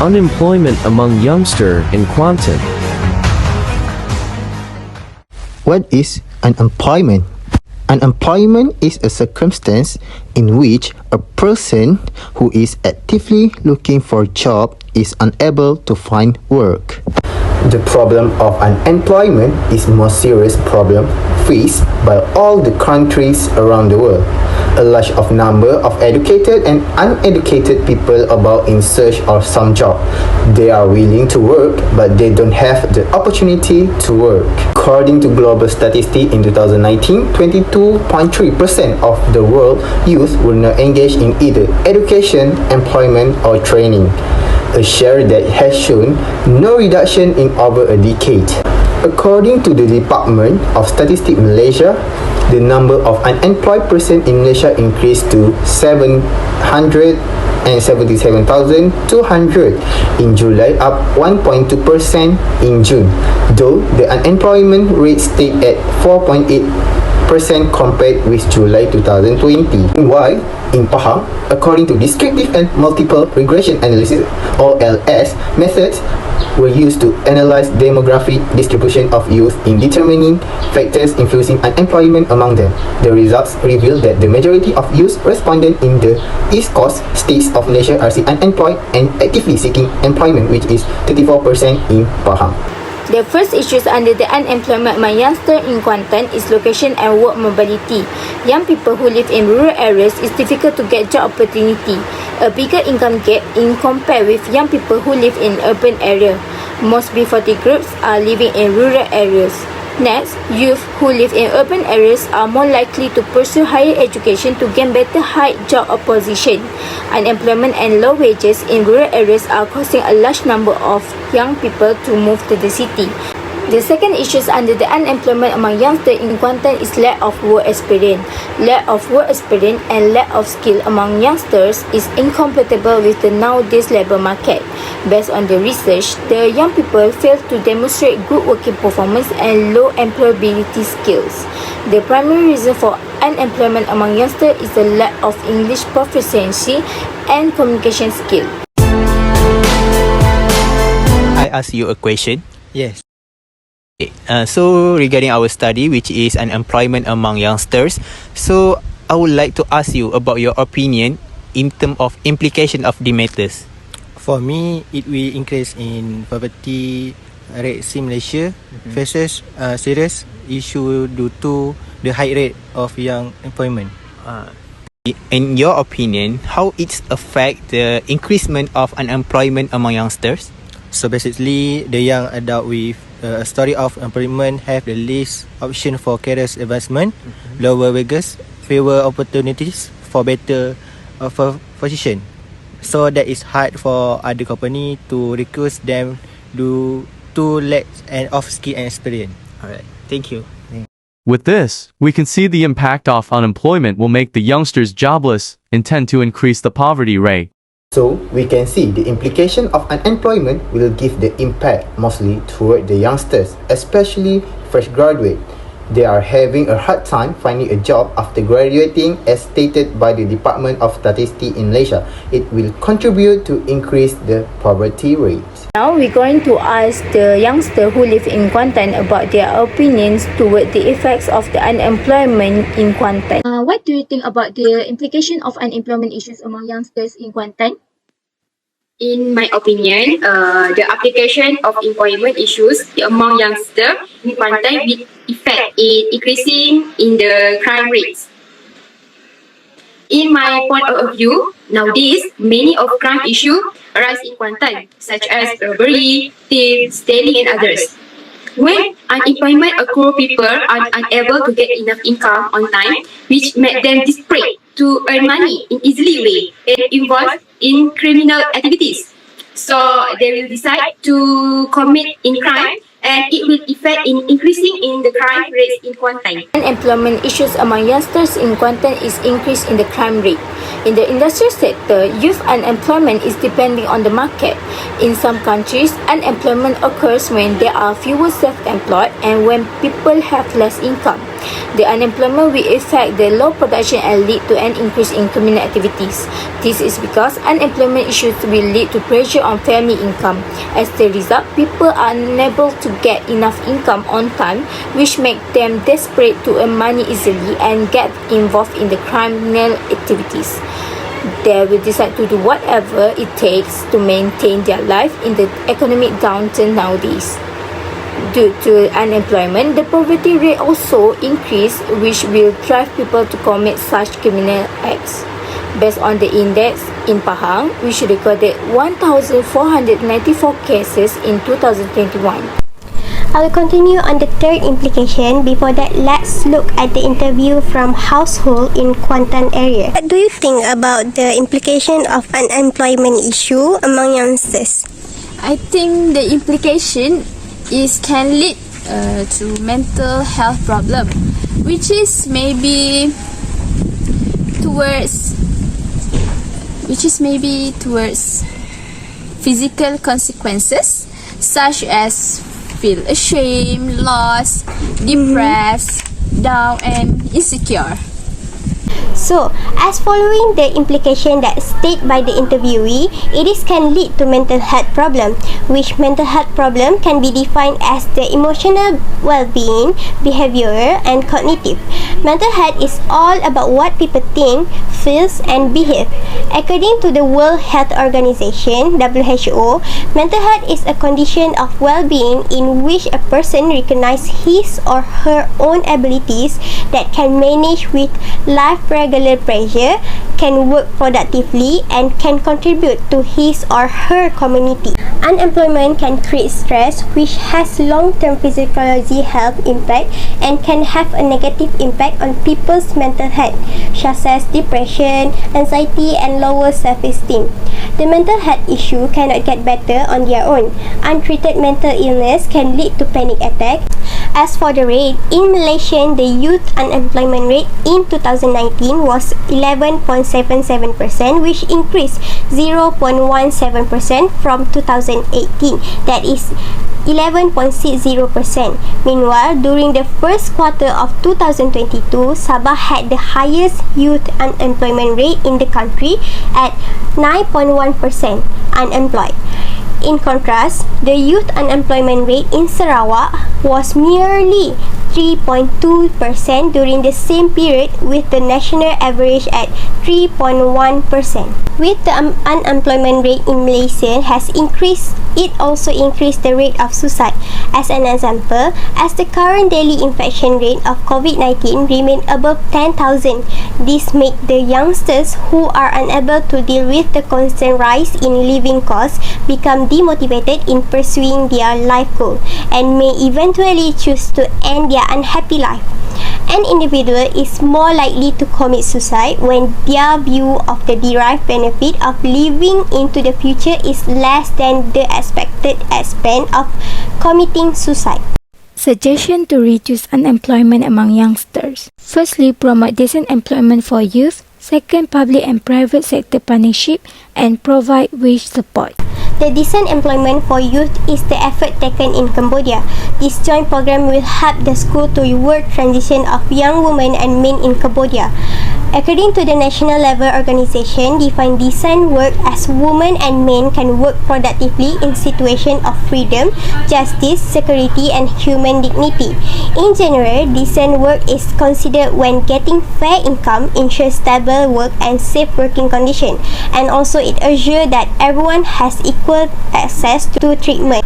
Unemployment among youngster in Kuantan. What is unemployment? Unemployment is a circumstance in which a person who is actively looking for a job is unable to find work. The problem of unemployment is the most serious problem faced by all the countries around the world. A large of number of educated and uneducated people about in search of some job. They are willing to work, but they don't have the opportunity to work. According to global statistics in 2019, 22.3% of the world youth were not engaged in either education, employment, or training. A share that has shown no reduction in over a decade. According to the Department of Statistics Malaysia, the number of unemployed persons in Malaysia increased to 777,200 in July, up 1.2% in June, though the unemployment rate stayed at 4.8% compared with July 2020. Meanwhile, in Pahang, according to descriptive and multiple regression analysis (OLS) methods, were used to analyze demographic distribution of youth in determining factors influencing unemployment among them. The results reveal that the majority of youth respondents in the East Coast states of Malaysia are still unemployed and actively seeking employment, which is 34% in Pahang. The first issues under the unemployment among youngsters in Kuantan is location and work mobility. Young people who live in rural areas is difficult to get job opportunity. A bigger income gap in compare with young people who live in urban area. Most B40 groups are living in rural areas. Next, youth who live in urban areas are more likely to pursue higher education to gain better high job position. Unemployment and low wages in rural areas are causing a large number of young people to move to the city. The second issues under the unemployment among youngsters in Kuantan is lack of work experience. Lack of work experience and lack of skill among youngsters is incompatible with the nowadays labour market. Based on the research, the young people fail to demonstrate good working performance and low employability skills. The primary reason for unemployment among youngsters is the lack of English proficiency and communication skill. I ask you a question. Yes. So regarding our study, which is unemployment among youngsters, so I would like to ask you about your opinion in terms of implication of the matters. For me, it will increase in poverty rates in Malaysia faces serious issue due to the high rate of young employment. In your opinion, how it affect the increasement of unemployment among youngsters? So basically, the young adult with a story of employment have the least option for career advancement, lower wages, fewer opportunities for better position. So that is hard for other company to recruit them due to lack of skill and experience. Alright, thank you. With this, we can see the impact of unemployment will make the youngsters jobless and tend to increase the poverty rate. So, we can see the implication of unemployment will give the impact mostly toward the youngsters, especially fresh graduate. They are having a hard time finding a job after graduating, as stated by the Department of Statistics in Malaysia. It will contribute to increase the poverty rate. Now we're going to ask the youngsters who live in Kuantan about their opinions toward the effects of the unemployment in Kuantan. What do you think about the implication of unemployment issues among youngsters in Kuantan? In my opinion, the application of employment issues among youngsters in Kuantan will effect in increasing in the crime rates. In my point of view, nowadays, many of crime issues arise in Kuantan, such as robbery, theft, stealing, and others. When unemployment occurs, people are unable to get enough income on time, which make them desperate to earn money in easily way and involved in criminal activities. So they will decide to commit in crime and it will affect in increasing in the crime rates in Kuantan. Unemployment issues among youngsters in Kuantan is increase in the crime rate. In the industrial sector, youth unemployment is depending on the market. In some countries, unemployment occurs when there are fewer self-employed and when people have less income. The unemployment will affect the low production and lead to an increase in criminal activities. This is because unemployment issues will lead to pressure on family income. As the result, people are unable to get enough income on time, which make them desperate to earn money easily and get involved in the criminal activities. They will decide to do whatever it takes to maintain their life in the economic downturn nowadays. Due to unemployment, the poverty rate also increased, which will drive people to commit such criminal acts. Based on the index in Pahang, which recorded 1,494 cases in 2021. I will continue on the third implication. Before that, let's look at the interview from household in Kuantan area. What do you think about the implication of unemployment issue among youngsters? I think the implication is can lead to mental health problem, which is maybe towards physical consequences such as feel ashamed, lost, depressed, down and insecure. So, as following the implication that stated by the interviewee, it is can lead to mental health problem, which mental health problem can be defined as the emotional well-being, behavior and cognitive. Mental health is all about what people think, feels and behave. According to the World Health Organization, WHO, mental health is a condition of well-being in which a person recognizes his or her own abilities that can manage with life regular pressure, can work productively and can contribute to his or her community. Unemployment can create stress, which has long-term physiological health impact and can have a negative impact on people's mental health, such as depression, anxiety and lower self-esteem. The mental health issue cannot get better on their own. Untreated mental illness can lead to panic attack. As for the rate, in Malaysia, the youth unemployment rate in 2019 was 11.77%, which increased 0.17% from 2018. That is 11.60%. Meanwhile, during the first quarter of 2022, Sabah had the highest youth unemployment rate in the country at 9.1% unemployed. In contrast, the youth unemployment rate in Sarawak was merely 3.2% during the same period, with the national average at 3.1%. With the unemployment rate in Malaysia has increased, it also increased the rate of suicide. As an example, as the current daily infection rate of COVID-19 remain above 10,000, this make the youngsters who are unable to deal with the constant rise in living costs become demotivated in pursuing their life goal and may eventually choose to end their unhappy life. An individual is more likely to commit suicide when their view of the derived benefit of living into the future is less than the expected expense of committing suicide. Suggestion to reduce unemployment among youngsters. Firstly, promote decent employment for youth. Second, public and private sector partnership and provide wage support. The decent employment for youth is the effort taken in Cambodia. This joint program will help the school to work transition of young women and men in Cambodia. According to the national level organization, define decent work as women and men can work productively in situation of freedom, justice, security and human dignity. In general, decent work is considered when getting fair income, ensure stable work and safe working condition, and also it assures that everyone has equal access to treatment.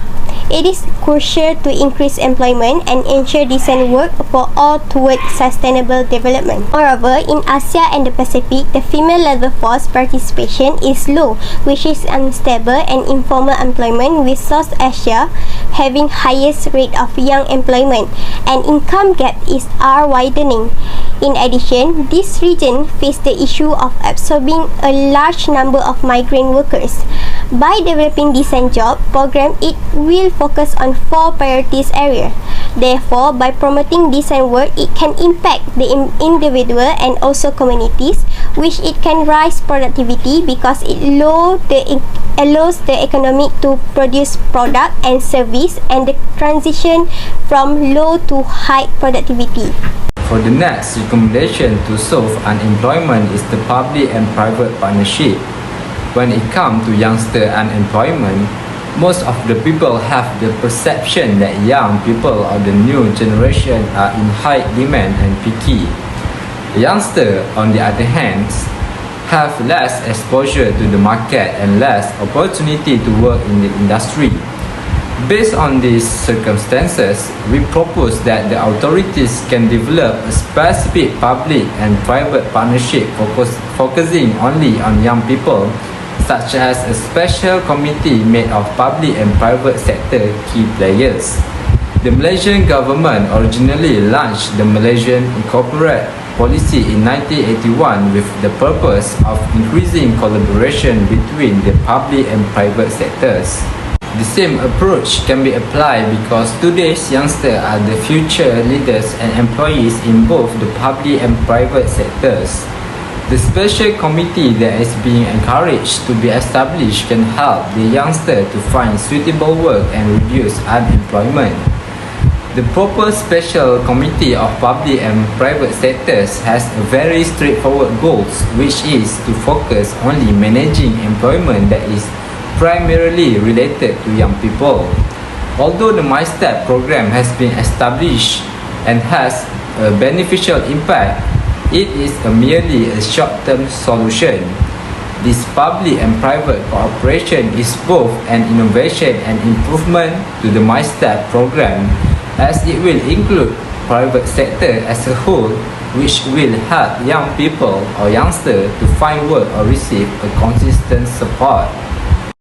It is crucial to increase employment and ensure decent work for all towards sustainable development. Moreover, in Asia and the Pacific, the female labor force participation is low, which is unstable and informal employment, with South Asia having highest rate of young employment, and income gap are widening. In addition, this region face the issue of absorbing a large number of migrant workers. By developing decent job program, it will focus on 4 priorities area. Therefore, by promoting decent work, it can impact the individual and also communities, which it can rise productivity because it allows the economic to produce product and service and the transition from low to high productivity. For the next recommendation to solve unemployment is the public and private partnership. When it comes to youngster unemployment, most of the people have the perception that young people of the new generation are in high demand and picky. Youngsters, on the other hand, have less exposure to the market and less opportunity to work in the industry. Based on these circumstances, we propose that the authorities can develop a specific public and private partnership focusing only on young people, such as a special committee made of public and private sector key players. The Malaysian government originally launched the Malaysian Corporate Policy in 1981 with the purpose of increasing collaboration between the public and private sectors. The same approach can be applied because today's youngsters are the future leaders and employees in both the public and private sectors. The special committee that is being encouraged to be established can help the youngster to find suitable work and reduce unemployment. The proposed special committee of public and private sectors has a very straightforward goals, which is to focus only managing employment that is primarily related to young people. Although the MyStep program has been established and has a beneficial impact, it is merely a short-term solution. This public and private cooperation is both an innovation and improvement to the MyStep program, as it will include private sector as a whole, which will help young people or youngsters to find work or receive a consistent support.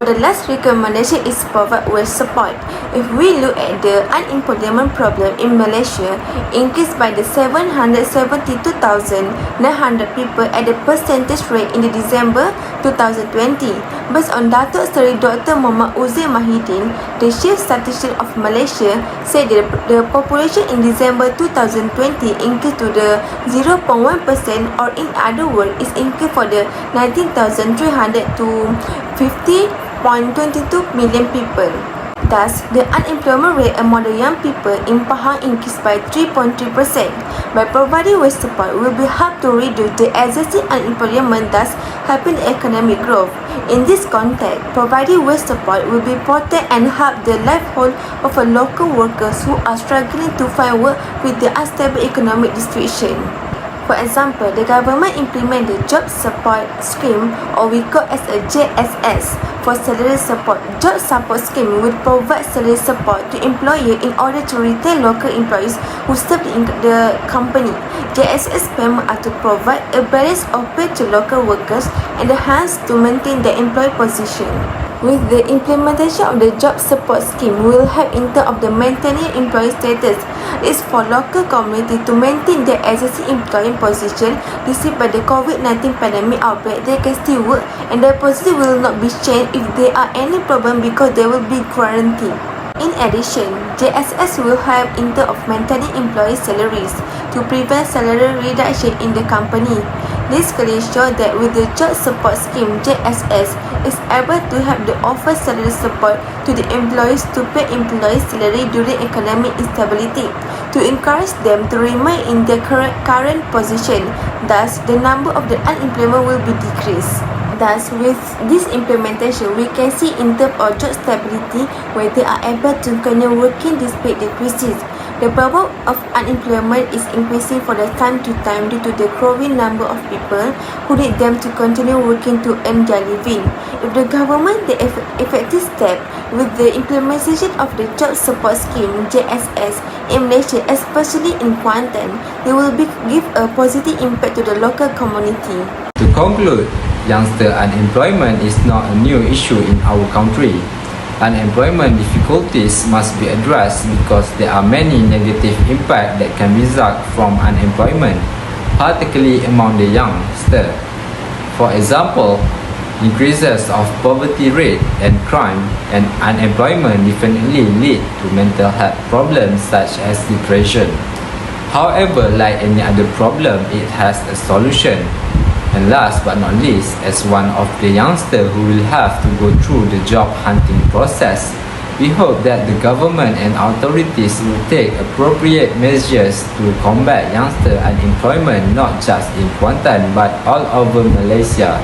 The last recommendation is provide work support. If we look at the unemployment problem in Malaysia, increased by the 772,900 people at the percentage rate in the December 2020. Based on Datuk Seri Dr. Muhammad Uzair Mahidin, the Chief Statistician of Malaysia, said that the population in December 2020 increased to the 0.1%, or in other words, is increased for the 19,300 to 50.22 million people. Thus, the unemployment rate among the young people in Pahang increased by 3.3%. By providing wage support, will be helped to reduce the existing unemployment, thus helping economic growth. In this context, providing wage support will be protect and help the livelihood of local workers who are struggling to find work with the unstable economic situation. For example, the government implement the Job Support Scheme, or we call as a JSS, for salary support. Job Support Scheme will provide salary support to employer in order to retain local employees who serve the company. JSS payment are to provide a balance of pay to local workers and hence to maintain their employee position. With the implementation of the Job Support Scheme, will help in terms of the maintaining employee status. It is for local community to maintain their existing employing position despite by the COVID-19 pandemic outbreak. They can still work and their position will not be changed if there are any problem because they will be quarantined. In addition, JSS will help in terms of maintaining employee salaries to prevent salary reduction in the company. This clearly shows that with the Job Support Scheme, JSS is able to help the offer salary support to the employees to pay employees' salary during economic instability, to encourage them to remain in their current position. Thus, the number of the unemployment will be decreased. Thus, with this implementation, we can see in terms of job stability where they are able to continue working despite the crisis. The problem of unemployment is increasing for the time to time due to the growing number of people who need them to continue working to earn their living. If the government take effective step with the implementation of the Job Support Scheme JSS in Malaysia, especially in Kuantan, they will give a positive impact to the local community. To conclude, youngster unemployment is not a new issue in our country. Unemployment difficulties must be addressed because there are many negative impacts that can result from unemployment, particularly among the youngster. For example, Increases of poverty rate and crime and unemployment definitely lead to mental health problems such as depression. However, like any other problem, it has a solution. And last but not least, as one of the youngsters who will have to go through the job hunting process, we hope that the government and authorities will take appropriate measures to combat youngster unemployment not just in Kuantan but all over Malaysia.